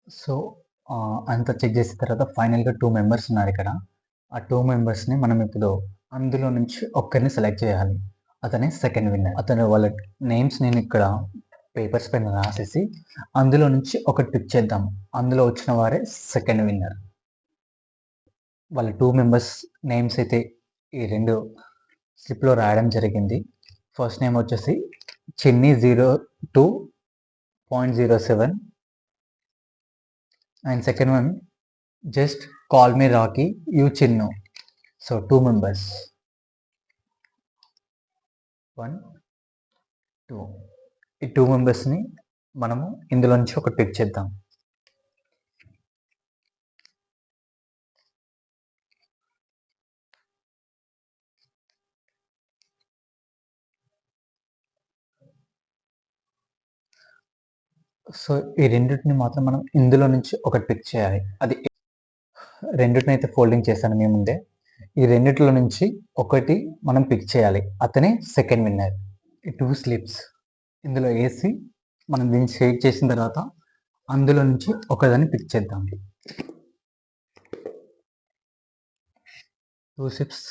So, అంతా check చేసిన తర్వాత ఫైనల్‌గా 2 మెంబర్స్ ఉన్నారిక్కడ. ఆ 2 మెంబర్స్‌ని మనం ఇప్పుడు అందులో నుంచి ఒక్కరిని సెలెక్ట్ చేయాలి. అతనే సెకండ్ విన్నర్. వాళ్ళ నేమ్స్ నేనిక్కడ పేపర్స్ పైన రాసేసి అందులో నుంచి ఒకటి పిక్ చేద్దాం. అందులో వచ్చిన వారే సెకండ్ విన్నర్. వాళ్ళ 2 మెంబర్స్ నేమ్స్ అయితే ఈ 2 స్లిప్‌లో రాయడం జరిగింది. ఫస్ట్ నేమ్ వచ్చేసి చిన్ని 02.07 and second one just call me Rocky you Chinnu. So 2 members 1, 2 ఈ 2 మెంబర్స్‌ని మనము ఇందులో నుంచి ఒకటి పిక్ చేద్దాం. సో ఈ రెండిటిని మాత్రం మనం ఇందులో నుంచి ఒకటి పిక్ చేయాలి. అది రెండిటిని అయితే ఫోల్డింగ్ చేశాను మీ ముందే. ఈ రెండిట్లో నుంచి ఒకటి మనం పిక్ చేయాలి. అతనే సెకండ్ విన్నర్. ఈ 2 స్లిప్స్ ఇందులో ఏసి మనం దీన్ని షేక్ చేసిన తర్వాత అందులో నుంచి ఒకదాన్ని పిక్ చేద్దాం. 2 స్లిప్స్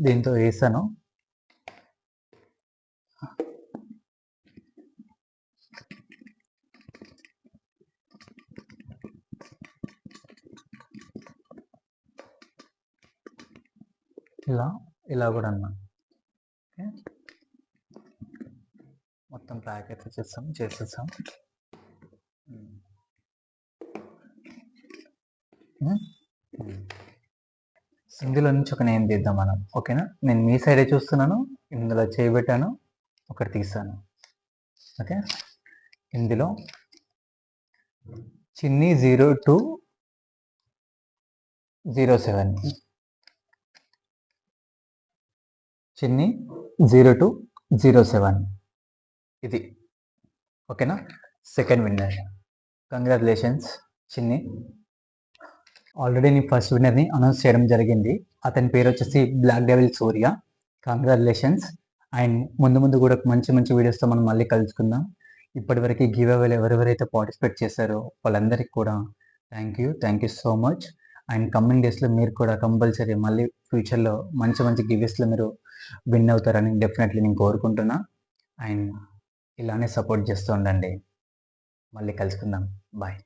దీంతో వేసాను. ఇలా కూడా అన్నా. ఓకే, మొత్తం ప్యాక్ అయితే చేసేసాం. ఇందులో నుంచి ఒక నేమ్ తీద్దాం మనం. ఓకేనా, నేను మీ సైడే చూస్తున్నాను, ఇందులో చేయబెట్టాను, ఒకటి తీసాను. ఓకే, ఇందులో చిన్ని 0207 చిన్ని 0207 ఇది. ఓకేనా, second winner. Congratulations Chinni. Already నీ ఫస్ట్ విన్నర్ని అనౌన్స్ చేయడం జరిగింది. అతని పేరు వచ్చేసి black devil Surya. Congratulations. And ముందు కూడా మంచి మంచి వీడియోస్తో మనం మళ్ళీ కలుసుకుందాం. ఇప్పటివరకు గివ్ అవేలో ఎవరెవరైతే పార్టిసిపేట్ చేశారో వాళ్ళందరికీ కూడా thank you so much. And coming డేస్లో మీరు కూడా కంపల్సరీ మళ్ళీ ఫ్యూచర్లో మంచి మంచి గివ్స్లో మీరు విన్ అవుతారని డెఫినెట్లీ నేను కోరుకుంటున్నా. అండ్ ఇలానే సపోర్ట్ చేస్తూ ఉండండి. మళ్ళీ కలుసుకుందాం. బాయ్.